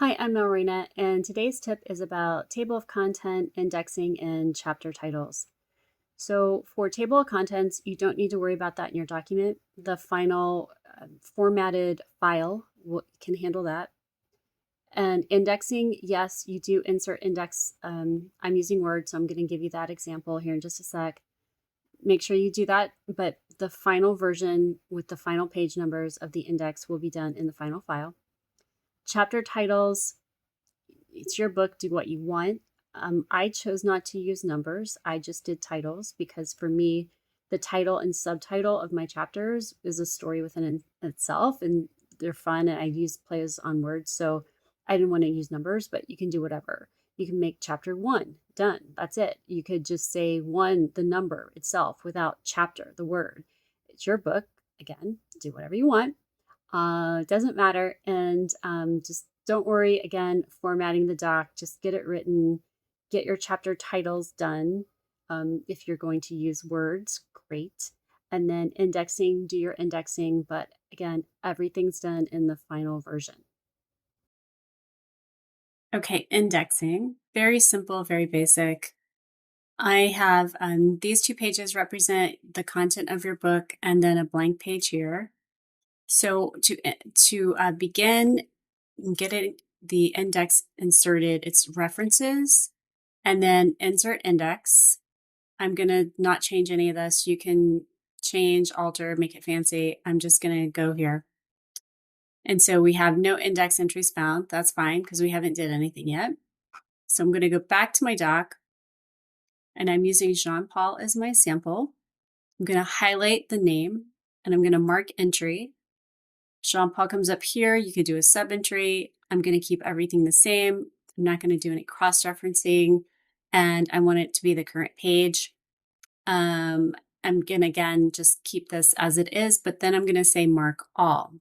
Hi, I'm Marina, and today's tip is about table of content, indexing, and chapter titles. So for table of contents, you don't need to worry about that in your document. The final formatted file can handle that. And indexing, yes, you do insert index. I'm using Word, so I'm going to give you that example here in just a sec. Make sure you do that, but the final version with the final page numbers of the index will be done in the final file. Chapter titles, it's your book, do what you want. I chose not to use numbers. I just did titles because for me, the title and subtitle of my chapters is a story within itself, and they're fun. And I use plays on words, so I didn't want to use numbers, but you can do whatever. You can make chapter 1, done. That's it. You could just say 1, the number itself, without chapter, the word. It's your book. Again, do whatever you want. Doesn't matter. And just don't worry, again, formatting the doc, just get it written, get your chapter titles done. If you're going to use words, great. And then indexing, do your indexing. But again, everything's done in the final version. Okay, indexing. Very simple, very basic. I have these two pages represent the content of your book and then a blank page here. So to begin getting the index inserted, it's references and then insert index. I'm going to not change any of this. You can change, alter, make it fancy. I'm just going to go here. And so we have no index entries found. That's fine because we haven't did anything yet. So I'm going to go back to my doc and I'm using Jean Paul as my sample. I'm going to highlight the name and I'm going to mark entry. Jean Paul comes up here. You could do a sub entry. I'm going to keep everything the same. I'm not going to do any cross-referencing and I want it to be the current page. I'm going to, again, just keep this as it is, but then I'm going to say mark all.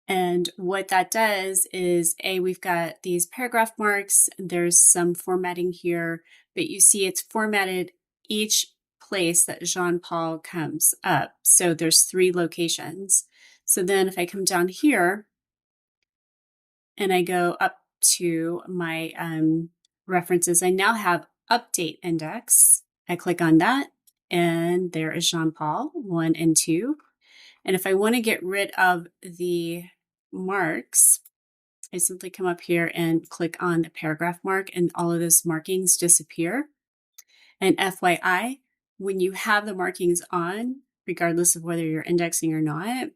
And what that does is, we've got these paragraph marks. There's some formatting here, but you see it's formatted each place that Jean Paul comes up. So there's 3 locations. So then if I come down here and I go up to my references, I now have update index. I click on that and there is Jean Paul 1 and 2. And if I want to get rid of the marks, I simply come up here and click on the paragraph mark and all of those markings disappear. And FYI, when you have the markings on, regardless of whether you're indexing or not,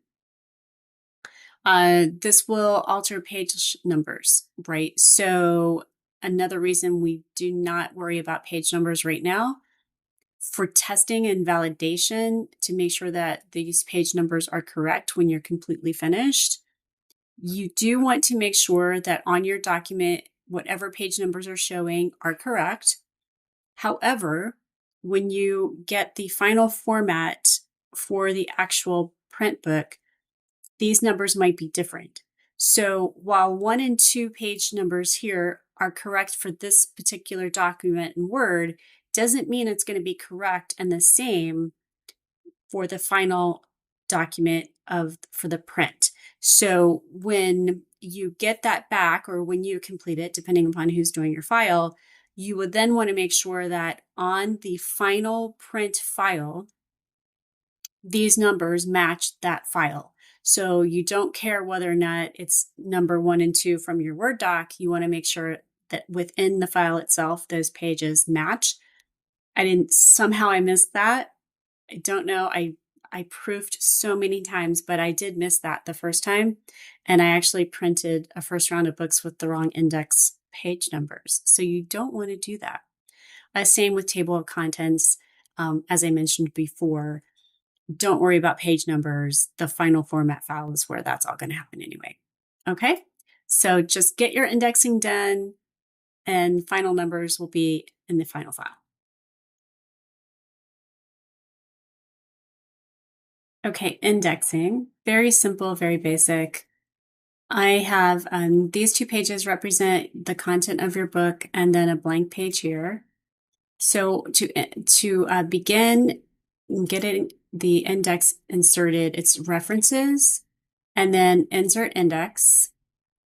this will alter page numbers, right? So another reason we do not worry about page numbers right now, for testing and validation to make sure that these page numbers are correct when you're completely finished, you do want to make sure that on your document, whatever page numbers are showing are correct. However, when you get the final format for the actual print book, these numbers might be different. So while 1 and 2 page numbers here are correct for this particular document in Word, doesn't mean it's going to be correct and the same for the final document for the print. So when you get that back or when you complete it, depending upon who's doing your file, you would then want to make sure that on the final print file, these numbers match that file. So you don't care whether or not it's number 1 and 2 from your Word doc. You want to make sure that within the file itself, those pages match. Somehow I missed that. I don't know. I proofed so many times, but I did miss that the first time. And I actually printed a first round of books with the wrong index page numbers. So you don't want to do that. Same with table of contents. As I mentioned before, don't worry about page numbers. The final format file is where that's all going to happen anyway. Okay, so just get your indexing done and final numbers will be in the final file. Okay, indexing. Very simple, very basic. I have these 2 pages represent the content of your book and then a blank page here. So to begin getting the index inserted, it's references and then insert index.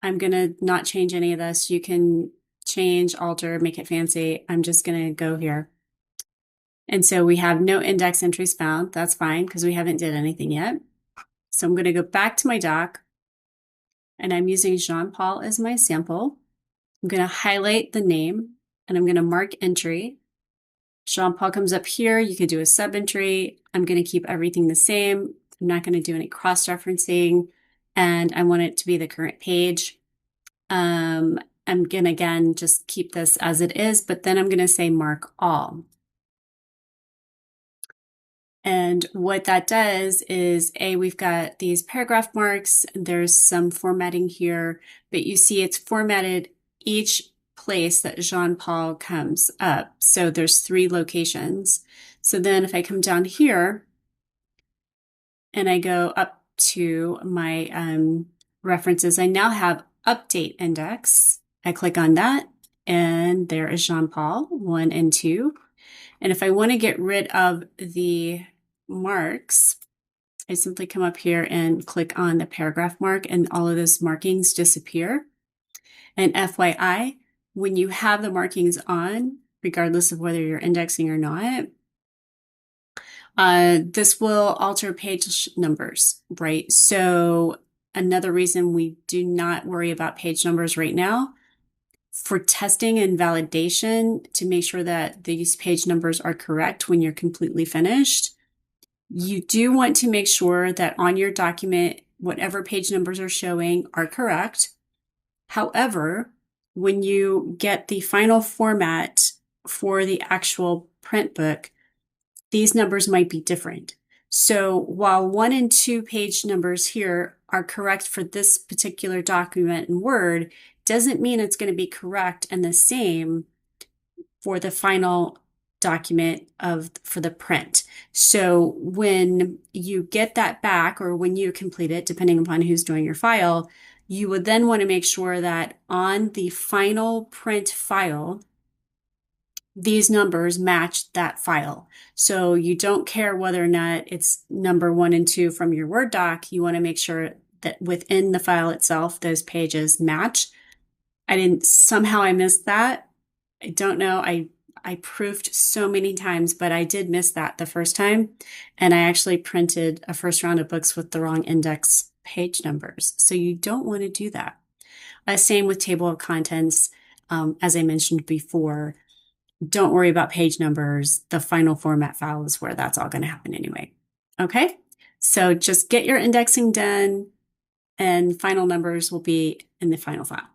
I'm going to not change any of this. You can change, alter, make it fancy. I'm just going to go here. And so we have no index entries found. That's fine because we haven't did anything yet. So I'm going to go back to my doc, and I'm using Jean Paul as my sample. I'm going to highlight the name, and I'm going to mark entry. Jean Paul comes up here. You could do a sub entry. I'm going to keep everything the same. I'm not going to do any cross-referencing, and I want it to be the current page. I'm going to, again, just keep this as it is, but then I'm going to say mark all. And what that does is, we've got these paragraph marks. There's some formatting here, but you see it's formatted each place that Jean Paul comes up. So there's 3 locations. So then if I come down here and I go up to my references, I now have update index. I click on that, and there is Jean Paul 1 and 2. And if I want to get rid of the marks, I simply come up here and click on the paragraph mark, and all of those markings disappear. And FYI, when you have the markings on, regardless of whether you're indexing or not, this will alter page numbers, right? So another reason we do not worry about page numbers right now, for testing and validation to make sure that these page numbers are correct when you're completely finished, you do want to make sure that on your document, whatever page numbers are showing are correct. However, when you get the final format for the actual print book, these numbers might be different. So while 1 and 2 page numbers here are correct for this particular document in Word, doesn't mean it's going to be correct and the same for the final document for the print. So when you get that back, or when you complete it, depending upon who's doing your file, you would then want to make sure that on the final print file, these numbers match that file. So you don't care whether or not it's number 1 and 2 from your Word doc. You want to make sure that within the file itself, those pages match. Somehow I missed that. I don't know. I proofed so many times, but I did miss that the first time. And I actually printed a first round of books with the wrong index page numbers. So you don't want to do that. Same with table of contents. As I mentioned before, don't worry about page numbers. The final format file is where that's all going to happen anyway. Okay, so just get your indexing done, and final numbers will be in the final file.